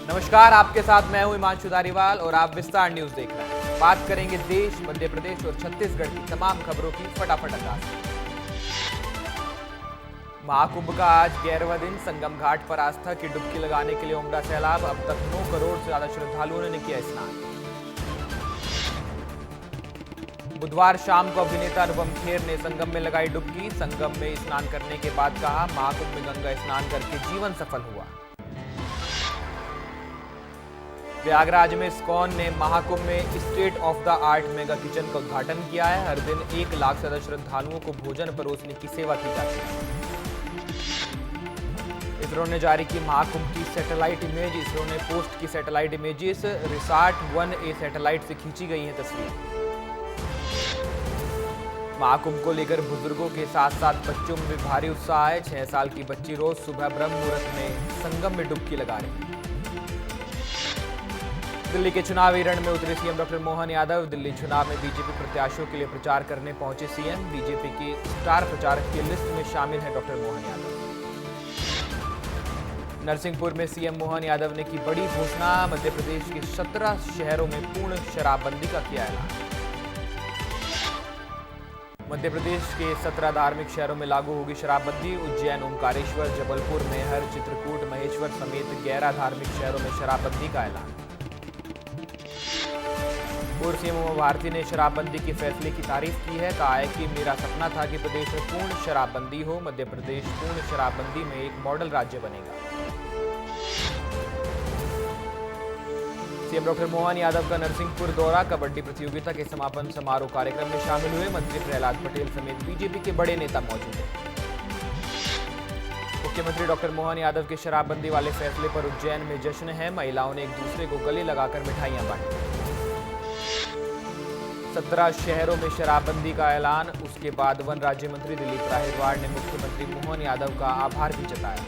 नमस्कार, आपके साथ मैं हूं हिमांशु धारीवाल और आप विस्तार न्यूज देख रहे हैं। बात करेंगे देश, मध्य प्रदेश और छत्तीसगढ़ की तमाम खबरों की फटाफट अंदाज से। महाकुंभ का आज 11वां दिन। संगम घाट पर आस्था की डुबकी लगाने के लिए उमड़ा सैलाब। अब तक 9 करोड़ से ज्यादा श्रद्धालुओं ने किया स्नान। बुधवार शाम को अभिनेता अनुपम खेर ने संगम में लगाई डुबकी। संगम में स्नान करने के बाद कहा, महाकुंभ में गंगा स्नान करके जीवन सफल हुआ। प्रयागराज में इस्कॉन ने महाकुंभ में state of the art mega kitchen का उद्घाटन किया है। हर दिन 1 लाख से ज्यादा श्रद्धालुओं को भोजन परोसने की सेवा की जाती है। इसरो ने जारी की महाकुंभ की सैटेलाइट इमेज। इसरो ने पोस्ट की satellite images. Resort 1A satellite से खींची गई है तस्वीर। महाकुंभ को लेकर बुजुर्गों के साथ साथ बच्चों में भी भारी उत्साह है। 6 साल की बच्ची रोज सुबह ब्रह्म मुहूर्त में संगम में डुबकी लगा रही है। दिल्ली के चुनावी रण में उतरे सीएम डॉक्टर मोहन यादव। दिल्ली चुनाव में बीजेपी प्रत्याशियों के लिए प्रचार करने पहुंचे सीएम। बीजेपी के स्टार प्रचारक की लिस्ट में शामिल है डॉक्टर मोहन यादव। नरसिंहपुर में सीएम मोहन यादव ने की बड़ी घोषणा। मध्य प्रदेश के 17 शहरों में पूर्ण शराबबंदी का किया ऐलान। मध्य प्रदेश के 17 धार्मिक शहरों में लागू होगी शराबबंदी। उज्जैन, ओमकारेश्वर, जबलपुर, मैहर, चित्रकूट, महेश्वर समेत 11 धार्मिक शहरों में शराबबंदी का ऐलान। पूर्व सीएम उमा भारती ने शराबबंदी के फैसले की तारीफ की है। कहा है कि मेरा सपना था कि प्रदेश में पूर्ण शराबबंदी हो। मध्य प्रदेश पूर्ण शराबबंदी में एक मॉडल राज्य बनेगा। सीएम डॉक्टर मोहन यादव का नरसिंहपुर दौरा। कबड्डी प्रतियोगिता के समापन समारोह कार्यक्रम में शामिल हुए मंत्री प्रहलाद पटेल समेत बीजेपी के बड़े नेता मौजूद हैं। मुख्यमंत्री डॉक्टर मोहन यादव के शराबबंदी वाले फैसले पर उज्जैन में जश्न है। महिलाओं ने एक दूसरे को गले लगाकर मिठाइयां बांटी। 17 शहरों में शराबबंदी का ऐलान। उसके बाद वन राज्य मंत्री दिलीप राहिरवाड़ ने मुख्यमंत्री मोहन यादव का आभार भी जताया।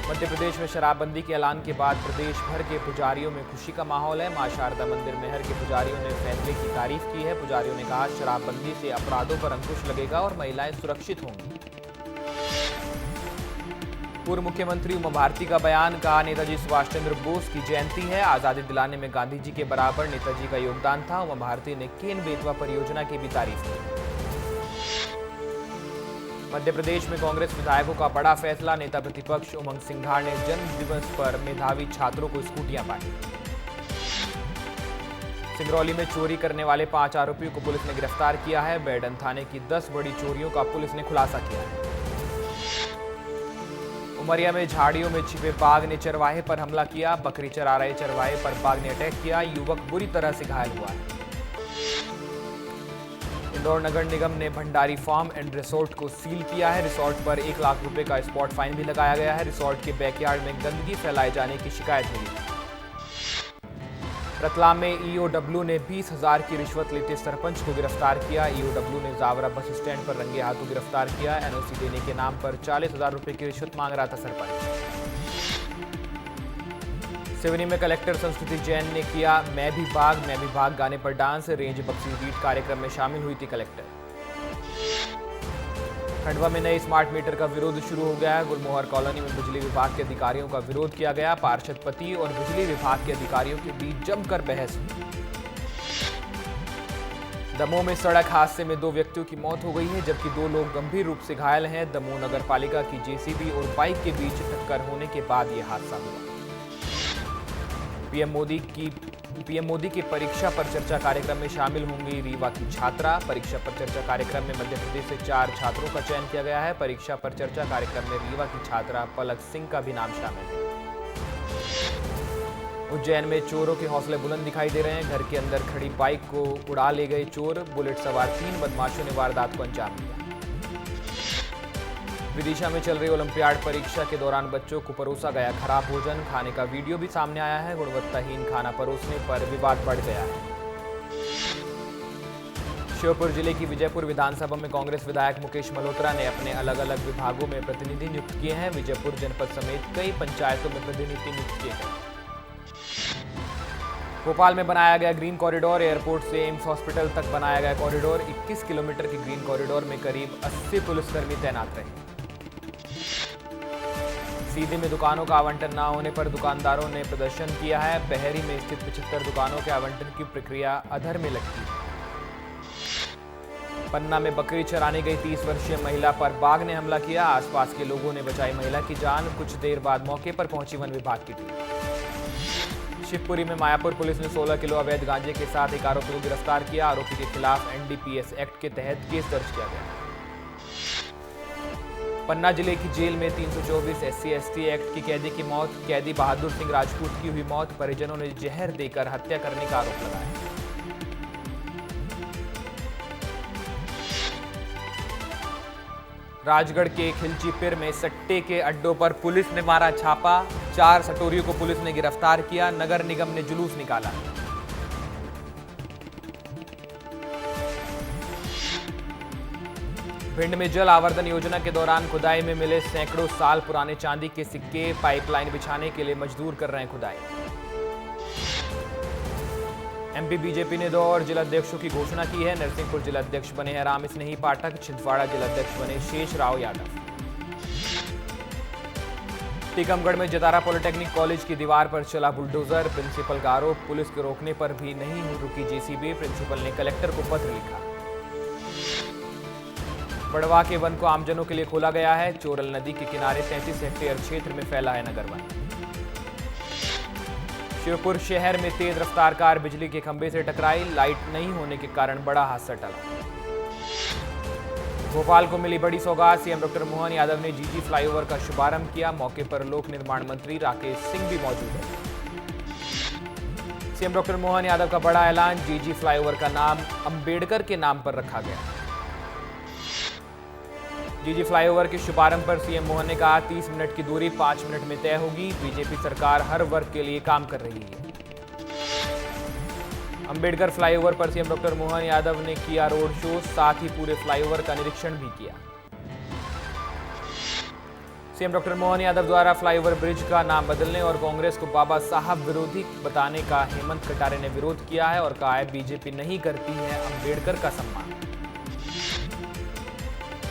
मध्य प्रदेश में शराबबंदी के ऐलान के बाद प्रदेश भर के पुजारियों में खुशी का माहौल है। मां शारदा मंदिर मैहर के पुजारियों ने फैसले की तारीफ की है। पुजारियों ने कहा, शराबबंदी से अपराधों पर अंकुश लगेगा और महिलाएं सुरक्षित होंगी। पूर्व मुख्यमंत्री उमा भारती का बयान। कहा, नेताजी सुभाष चंद्र बोस की जयंती है। आजादी दिलाने में गांधी जी के बराबर नेताजी का योगदान था। उमा भारती ने केन बेतवा परियोजना की भी तारीफ की। मध्य प्रदेश में कांग्रेस विधायकों का बड़ा फैसला। नेता प्रतिपक्ष उमंग सिंघार ने जन्म दिवस पर मेधावी छात्रों को स्कूटियां बांटी। सिंगरौली में चोरी करने वाले 5 आरोपियों को पुलिस ने गिरफ्तार किया है। बैडन थाने की 10 बड़ी चोरियों का पुलिस ने खुलासा किया है। उमरिया में झाड़ियों में छिपे बाघ ने चरवाहे पर हमला किया। बकरी चरा रहे चरवाहे पर बाघ ने अटैक किया। युवक बुरी तरह से घायल हुआ है। इंदौर नगर निगम ने भंडारी फार्म एंड रिसोर्ट को सील किया है। रिसोर्ट पर 1 लाख रुपए का स्पॉट फाइन भी लगाया गया है। रिसोर्ट के बैकयार्ड में गंदगी फैलाए जाने की शिकायत मिली। रतलाम में ईओडब्ल्यू ने 20,000 की रिश्वत लेते सरपंच को गिरफ्तार किया। ईओडब्ल्यू ने जावरा बस स्टैंड पर रंगे हाथों गिरफ्तार किया। एनओसी देने के नाम पर 40,000 रुपए की रिश्वत मांग रहा था सरपंच। सिवनी में कलेक्टर संस्कृति जैन ने किया मैं भी भाग गाने पर डांस। रेंज बक्सी बीट कार्यक्रम में शामिल हुई थी कलेक्टर। खंडवा में नए स्मार्ट मीटर का विरोध शुरू हो गया है। गुलमोहर कॉलोनी में बिजली विभाग के अधिकारियों का विरोध किया गया। पार्षद पति और बिजली विभाग के अधिकारियों के बीच जमकर बहस हुई। दमोह में सड़क हादसे में 2 व्यक्तियों की मौत हो गई है, जबकि 2 लोग गंभीर रूप से घायल हैं। दमोह नगर पालिका की जेसीबी और बाइक के बीच टक्कर होने के बाद यह हादसा हुआ। पीएम मोदी की परीक्षा पर चर्चा कार्यक्रम में शामिल होंगी रीवा की छात्रा। परीक्षा पर चर्चा कार्यक्रम में मध्य प्रदेश से 4 छात्रों का चयन किया गया है। परीक्षा पर चर्चा कार्यक्रम में रीवा की छात्रा पलक सिंह का भी नाम शामिल है। उज्जैन में चोरों के हौसले बुलंद दिखाई दे रहे हैं। घर के अंदर खड़ी बाइक को उड़ा ले गए चोर। बुलेट सवार 3 बदमाशों ने वारदात को अंजाम दिया। विदिशा में चल रही ओलंपियाड परीक्षा के दौरान बच्चों को परोसा गया खराब भोजन। खाने का वीडियो भी सामने आया है। गुणवत्ताहीन खाना परोसने पर विवाद बढ़ गया है। श्योपुर जिले की विजयपुर विधानसभा में कांग्रेस विधायक मुकेश मल्होत्रा ने अपने अलग अलग विभागों में प्रतिनिधि नियुक्त किए हैं। विजयपुर जनपद समेत कई पंचायतों में प्रतिनिधि नियुक्त किए गए। भोपाल में बनाया गया ग्रीन कॉरिडोर। एयरपोर्ट से एम्स हॉस्पिटल तक बनाया गया कॉरिडोर। 21 किलोमीटर के ग्रीन कॉरिडोर में करीब 80 पुलिसकर्मी तैनात रहे। रसीदी में दुकानों का आवंटन न होने पर दुकानदारों ने प्रदर्शन किया है। बहरी में स्थित 75 दुकानों के आवंटन की प्रक्रिया अधर में लटकी है। पन्ना में बकरी चराने गई 30 वर्षीय महिला पर बाघ ने हमला किया। आसपास के लोगों ने बचाई महिला की जान। कुछ देर बाद मौके पर पहुंची वन विभाग की टीम। शिवपुरी में मायापुर पुलिस ने 16 किलो अवैध गांजे के साथ एक आरोपी को गिरफ्तार किया। आरोपी के खिलाफ एनडीपीएस एक्ट के तहत केस दर्ज किया गया। पन्ना जिले की जेल में 324 SC/ST एक्ट की कैदी की मौत। कैदी बहादुर सिंह राजपूत की हुई मौत। परिजनों ने जहर देकर हत्या करने का आरोप लगाया। राजगढ़ के खिलचीपिर में सट्टे के अड्डों पर पुलिस ने मारा छापा। 4 सटोरियों को पुलिस ने गिरफ्तार किया। नगर निगम ने जुलूस निकाला। भिंड में जल आवर्धन योजना के दौरान खुदाई में मिले सैकड़ों साल पुराने चांदी के सिक्के। पाइपलाइन बिछाने के लिए मजदूर कर रहे हैं खुदाई। एमपी बीजेपी ने 2 और जिलाध्यक्षों की घोषणा की है। नरसिंहपुर जिलाध्यक्ष बने हैं राम स्नेही पाठक। छिंदवाड़ा जिलाध्यक्ष बने शेष राव यादव। टीकमगढ़ में जतारा पॉलिटेक्निक कॉलेज की दीवार पर चला बुलडोजर। प्रिंसिपल का आरोप, पुलिस के रोकने पर भी नहीं रुकी जेसीबी। प्रिंसिपल ने कलेक्टर को पत्र लिखा। बड़वा के वन को आमजनों के लिए खोला गया है। चोरल नदी के किनारे 33 हेक्टेयर क्षेत्र में फैला है नगर वन। शिवपुर शहर में तेज रफ्तार कार बिजली के खंभे से टकराई। लाइट नहीं होने के कारण बड़ा हादसा टला। भोपाल को मिली बड़ी सौगात। सीएम डॉक्टर मोहन यादव ने जीजी फ्लाईओवर का शुभारंभ किया। मौके पर लोक निर्माण मंत्री राकेश सिंह भी मौजूद है। सीएम डॉक्टर मोहन यादव का बड़ा ऐलान। जीजी फ्लाईओवर का नाम अंबेडकर के नाम पर रखा गया। जीजी फ्लाईओवर के शुभारंभ पर सीएम मोहन ने कहा 30 मिनट की दूरी 5 मिनट में तय होगी। बीजेपी सरकार हर वर्ग के लिए काम कर रही है। अंबेडकर फ्लाईओवर पर सीएम डॉक्टर मोहन यादव ने किया रोड शो। साथ ही पूरे फ्लाईओवर का निरीक्षण भी किया। सीएम डॉक्टर मोहन यादव द्वारा फ्लाईओवर ब्रिज का नाम बदलने और कांग्रेस को बाबा साहब विरोधी बताने का हेमंत कटारे ने विरोध किया है और कहा है बीजेपी नहीं करती है अंबेडकर का सम्मान।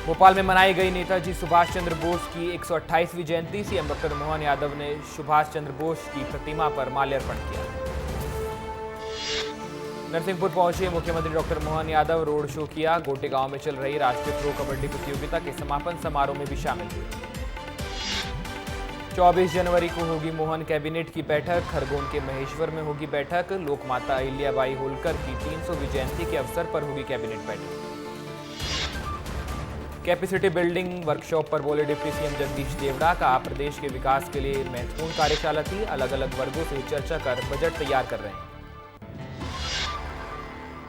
भोपाल में मनाई गई नेताजी सुभाष चंद्र बोस की 128वीं जयंती। सीएम डॉक्टर मोहन यादव ने सुभाष चंद्र बोस की प्रतिमा पर माल्यार्पण किया। नरसिंहपुर पहुंचे मुख्यमंत्री doctor Mohan Yadav, road show किया। गोटेगांव में चल रही राष्ट्रीय प्रो कबड्डी प्रतियोगिता के समापन समारोह में भी शामिल हुए। 24 जनवरी को होगी मोहन कैबिनेट की बैठक। खरगोन के महेश्वर में होगी बैठक। लोकमाता अहिल्याबाई होलकर की 300वीं जयंती के अवसर पर होगी कैबिनेट बैठक। कैपेसिटी बिल्डिंग वर्कशॉप पर बोले डिप्टी सीएम जगदीश देवड़ा। कहा प्रदेश के विकास के लिए महत्वपूर्ण कार्यशाला थी। अलग अलग वर्गों से चर्चा कर बजट तैयार कर रहे हैं।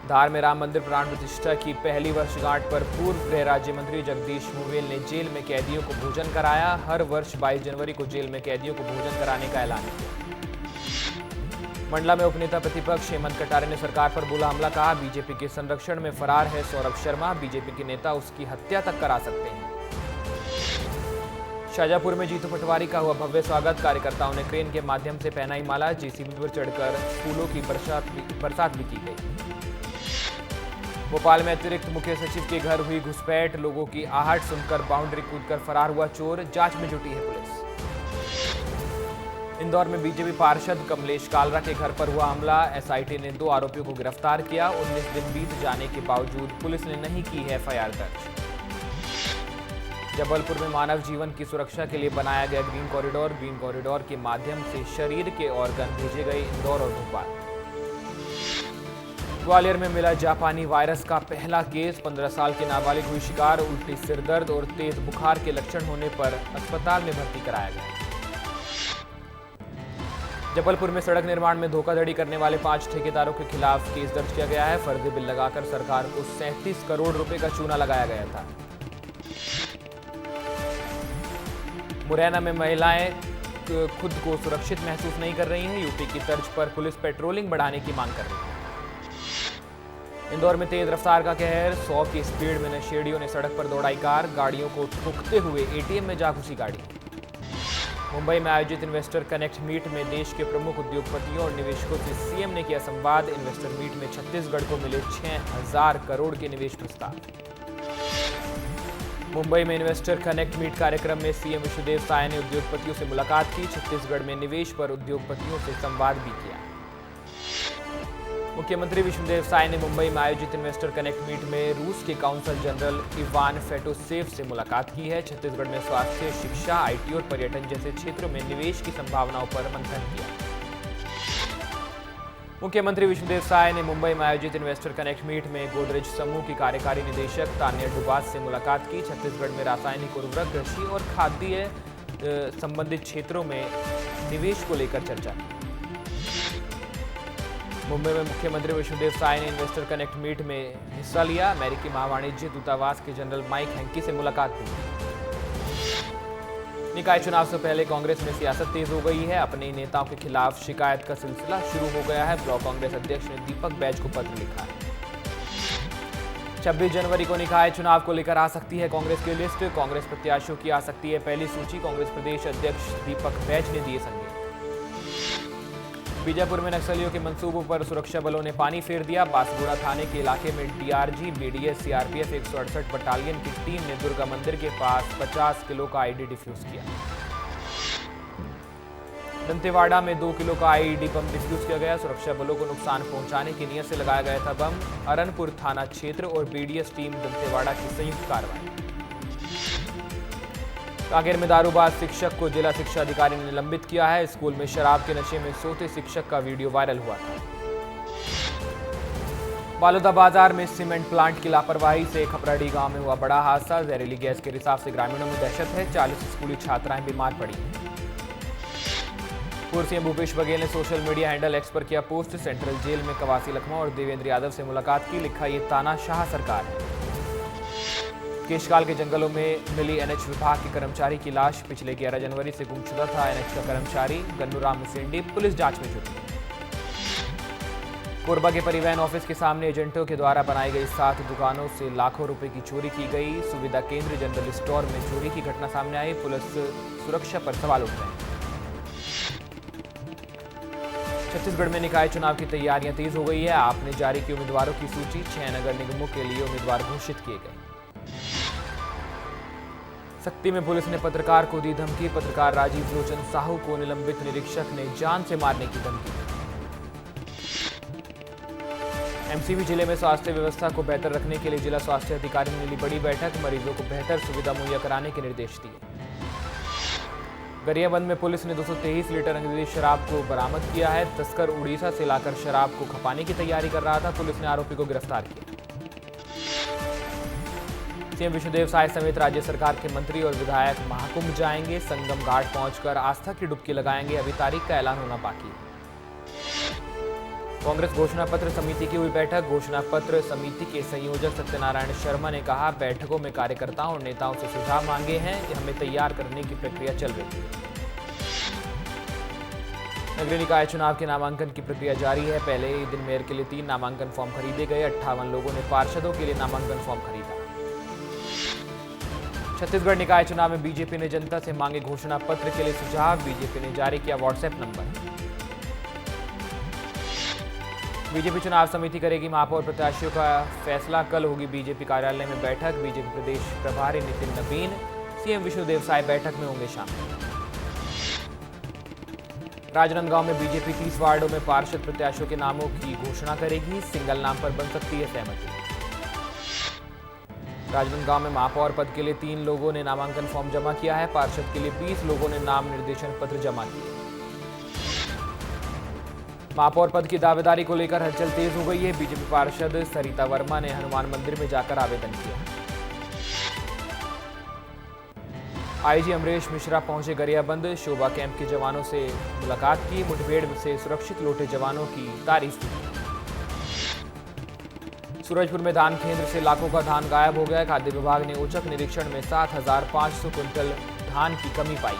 धार में राम मंदिर प्राण प्रतिष्ठा की पहली वर्षगांठ पर पूर्व गृह राज्य मंत्री जगदीश मुवेल ने जेल में कैदियों को भोजन कराया। हर वर्ष 22 जनवरी को जेल में कैदियों को भोजन कराने का ऐलान किया। मंडला में उपनेता प्रतिपक्ष हेमंत कटारे ने सरकार पर बोला हमला। कहा बीजेपी के संरक्षण में फरार है सौरभ शर्मा। बीजेपी के नेता उसकी हत्या तक करा सकते हैं। शाजापुर में जीतू पटवारी का हुआ भव्य स्वागत। कार्यकर्ताओं ने क्रेन के माध्यम से पहनाई माला। जेसीबी पर चढ़कर फूलों की बरसात भी की गई। भोपाल में अतिरिक्त मुख्य सचिव के घर हुई घुसपैठ। लोगों की आहट सुनकर बाउंड्री कूदकर फरार हुआ चोर। जांच में जुटी है पुलिस। इंदौर में बीजेपी पार्षद कमलेश कालरा के घर पर हुआ हमला। एसआईटी ने 2 आरोपियों को गिरफ्तार किया। 19 दिन बीत जाने के बावजूद पुलिस ने नहीं की है एफआईआर दर्ज। जबलपुर में मानव जीवन की सुरक्षा के लिए बनाया गया ग्रीन कॉरिडोर। ग्रीन कॉरिडोर के माध्यम से शरीर के ऑर्गन भेजे गए इंदौर और भोपाल। ग्वालियर में मिला जापानी वायरस का पहला केस। 15 साल की नाबालिग हुई शिकार। उल्टी, सिरदर्द और तेज बुखार के लक्षण होने पर अस्पताल में भर्ती कराया गया। जबलपुर में सड़क निर्माण में धोखाधड़ी करने वाले 5 ठेकेदारों के खिलाफ केस दर्ज किया गया है। फर्जी बिल लगाकर सरकार को 37 करोड़ रुपए का चूना लगाया गया था। मुरैना में महिलाएं खुद को सुरक्षित महसूस नहीं कर रही हैं। यूपी की तर्ज पर पुलिस पेट्रोलिंग बढ़ाने की मांग कर रही है। इंदौर में तेज रफ्तार का कहर। 100 की स्पीड में नशेड़ियों ने सड़क पर दौड़ाई कार। गाड़ियों को ठोकते हुए एटीएम में जा घुसी गाड़ी। मुंबई में आयोजित इन्वेस्टर कनेक्ट मीट में देश के प्रमुख उद्योगपतियों और निवेशकों से सीएम ने किया संवाद। इन्वेस्टर मीट में छत्तीसगढ़ को मिले 6000 करोड़ के निवेश प्रस्ताव। मुंबई में इन्वेस्टर कनेक्ट मीट कार्यक्रम में सीएम विश्वदेव साय ने उद्योगपतियों से मुलाकात की। छत्तीसगढ़ में निवेश पर उद्योगपतियों से संवाद भी किया। मुख्यमंत्री विश्वदेव साय ने मुंबई में आयोजित इन्वेस्टर कनेक्ट मीट में रूस के काउंसल जनरल इवान फेटोसेव से मुलाकात की है। छत्तीसगढ़ में स्वास्थ्य, शिक्षा, आईटी और पर्यटन जैसे क्षेत्रों में निवेश की संभावनाओं पर मंथन किया। मुख्यमंत्री विश्वदेव साय ने मुंबई में आयोजित इन्वेस्टर कनेक्ट मीट में गोदरेज समूह की कार्यकारी निदेशक तान्या डुबास से मुलाकात की। छत्तीसगढ़ में रासायनिक उर्वरक, कृषि और खाद्य संबंधित क्षेत्रों में निवेश को लेकर चर्चा की। मुंबई में मुख्यमंत्री विश्वदेव साय ने इन्वेस्टर कनेक्ट मीट में हिस्सा लिया। अमेरिकी महावाणिज्य दूतावास के जनरल माइक हैंकी से मुलाकात की। निकाय चुनाव से पहले कांग्रेस में सियासत तेज हो गई है। अपने नेताओं के खिलाफ शिकायत का सिलसिला शुरू हो गया है। ब्लॉक कांग्रेस अध्यक्ष ने दीपक बैज को पत्र लिखा है। 26 जनवरी को निकाय चुनाव को लेकर आ सकती है कांग्रेस की लिस्ट। कांग्रेस प्रत्याशियों की आ सकती है पहली सूची। कांग्रेस प्रदेश अध्यक्ष दीपक बैज ने दिए संकेत। बीजापुर में नक्सलियों के मंसूबों पर सुरक्षा बलों ने पानी फेर दिया। बांसगुड़ा थाने के इलाके में डीआरजी, बीडीएस, सीआरपीएफ 168 बटालियन की टीम ने दुर्गा मंदिर के पास 50 किलो का आईईडी डिफ्यूज किया। दंतेवाड़ा में 2 किलो का आईईडी बम डिफ्यूज किया गया। सुरक्षा बलों को नुकसान पहुंचाने की नियत से लगाया गया था बम। अरनपुर थाना क्षेत्र और बीडीएस टीम दंतेवाड़ा की संयुक्त कार्रवाई। कांकेर में दारूबाज शिक्षक को जिला शिक्षा अधिकारी ने निलंबित किया है। स्कूल में शराब के नशे में सोते शिक्षक का वीडियो वायरल हुआ था। बालोदा बाजार में सीमेंट प्लांट की लापरवाही से खपराडी गांव में हुआ बड़ा हादसा। जहरीली गैस के रिसाव से ग्रामीणों में दहशत है। 40 स्कूली छात्राएं बीमार पड़ी। पूर्व सीएम भूपेश बघेल ने सोशल मीडिया हैंडल एक्स पर किया पोस्ट। सेंट्रल जेल में कवासी लखमा और देवेंद्र यादव से मुलाकात की। लिखा, ये तानाशाह सरकार है। केशकाल के जंगलों में मिली एनएच विभाग के कर्मचारी की लाश। पिछले 11 जनवरी से गुमशुदा था एनएच का कर्मचारी गन्नूराम मुसेंडी। पुलिस जांच में जुटी। कोरबा के परिवहन ऑफिस के सामने एजेंटों के द्वारा बनाई गई 7 दुकानों से लाखों रुपए की चोरी की गई। सुविधा केंद्र जनरल स्टोर में चोरी की घटना सामने आई। पुलिस सुरक्षा पर सवाल उठ रहे हैं। छत्तीसगढ़ में निकाय चुनाव की तैयारियां तेज हो गई है। आपने जारी की उम्मीदवारों की सूची। 6 नगर निगमों के लिए उम्मीदवार घोषित किए गए। सक्ती में पुलिस ने पत्रकार को दी धमकी। पत्रकार राजीव लोचन साहू को निलंबित निरीक्षक ने जान से मारने की धमकी। एमसीबी जिले में स्वास्थ्य व्यवस्था को बेहतर रखने के लिए जिला स्वास्थ्य अधिकारी ने ली बड़ी बैठक। मरीजों को बेहतर सुविधा मुहैया कराने के निर्देश दिए। गरियाबंद में पुलिस ने 223 लीटर अंग्रेजी शराब को बरामद किया है। तस्कर उड़ीसा से लाकर शराब को खपाने की तैयारी कर रहा था। पुलिस ने आरोपी को गिरफ्तार किया। सीएम विश्वदेव साय समेत राज्य सरकार के मंत्री और विधायक महाकुंभ जाएंगे। संगम घाट पहुंचकर आस्था की डुबकी लगाएंगे। अभी तारीख का ऐलान होना बाकी है। कांग्रेस घोषणा पत्र समिति की हुई बैठक। घोषणा पत्र समिति के संयोजक सत्यनारायण शर्मा ने कहा, बैठकों में कार्यकर्ताओं और नेताओं से सुझाव मांगे हैं। हमें तैयार करने की प्रक्रिया चल रही है। नगरीय निकाय चुनाव के नामांकन की प्रक्रिया जारी है। पहले ही दिन मेयर के लिए 3 नामांकन फॉर्म खरीदे गए। 58 लोगों ने पार्षदों के लिए नामांकन फॉर्म खरीदा। छत्तीसगढ़ निकाय चुनाव में बीजेपी ने जनता से मांगे घोषणा पत्र के लिए सुझाव। बीजेपी ने जारी किया व्हाट्सएप नंबर। बीजेपी चुनाव समिति करेगी महापौर प्रत्याशियों का फैसला। कल होगी बीजेपी कार्यालय में बैठक। बीजेपी प्रदेश प्रभारी नितिन नवीन, सीएम विष्णुदेव साय बैठक में होंगे शामिल। राजनांदगांव में बीजेपी 30 वार्डों में पार्षद प्रत्याशियों के नामों की घोषणा करेगी। सिंगल नाम पर बन सकती है सहमति। राजनांदगांव में महापौर पद के लिए 3 लोगों ने नामांकन फॉर्म जमा किया है। पार्षद के लिए 20 लोगों ने नाम निर्देशन पत्र जमा किए। महापौर पद की दावेदारी को लेकर हलचल तेज हो गई है। बीजेपी पार्षद सरिता वर्मा ने हनुमान मंदिर में जाकर आवेदन किया। आईजी अमरेश मिश्रा पहुंचे गरियाबंद। शोभा कैंप के जवानों से मुलाकात की। मुठभेड़ से सुरक्षित लौटे जवानों की तारीफ की। सूरजपुर में धान केंद्र से लाखों का धान गायब हो गया। खाद्य विभाग ने औचक निरीक्षण में 7,500 क्विंटल धान की कमी पाई।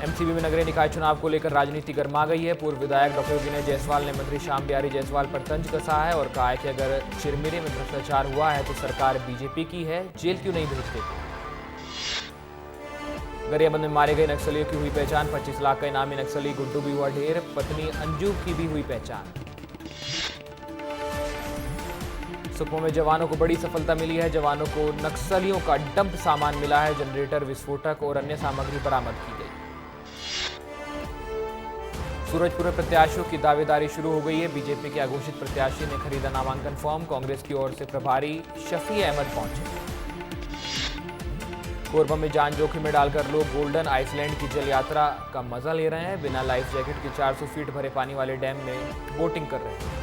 एमसीबी में नगरीय निकाय चुनाव को लेकर राजनीति गर्मा गई है। पूर्व विधायक डॉक्टर विनय जायसवाल ने मंत्री श्याम बिहारी जायसवाल पर तंज कसा है और कहा है कि अगर चिरमिरे में भ्रष्टाचार हुआ है तो सरकार बीजेपी की है, जेल क्यों नहीं भेज देते। गरियाबंद में मारे गए नक्सलियों की हुई पहचान। 25 लाख का इनामी नक्सली गुड्डू भी हुआ ढेर। पत्नी अंजू की भी हुई पहचान। सुकमा में जवानों को बड़ी सफलता मिली है। जवानों को नक्सलियों का डंप सामान मिला है। जनरेटर, विस्फोटक और अन्य सामग्री बरामद की गई। सूरजपुर में प्रत्याशियों की दावेदारी शुरू हो गई है। बीजेपी के अघोषित प्रत्याशी ने खरीदा नामांकन फॉर्म। कांग्रेस की ओर से प्रभारी शफी अहमद पहुंचे। कोरबा में जान जोखिम में डालकर लोग गोल्डन आइसलैंड की जल यात्रा का मजा ले रहे हैं। बिना लाइफ जैकेट के 400 फीट भरे पानी वाले डैम में बोटिंग कर रहे हैं।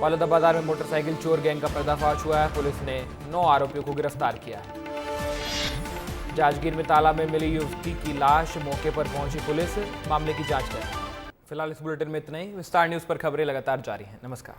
वालदा बाजार में मोटरसाइकिल चोर गैंग का पर्दाफाश हुआ है। पुलिस ने 9 आरोपियों को गिरफ्तार किया है। जांजगीर में तालाब में मिली युवती की लाश, मौके पर पहुंची पुलिस, मामले की जांच कर रही है। फिलहाल इस बुलेटिन में इतना ही। विस्तार न्यूज पर खबरें लगातार जारी हैं। नमस्कार।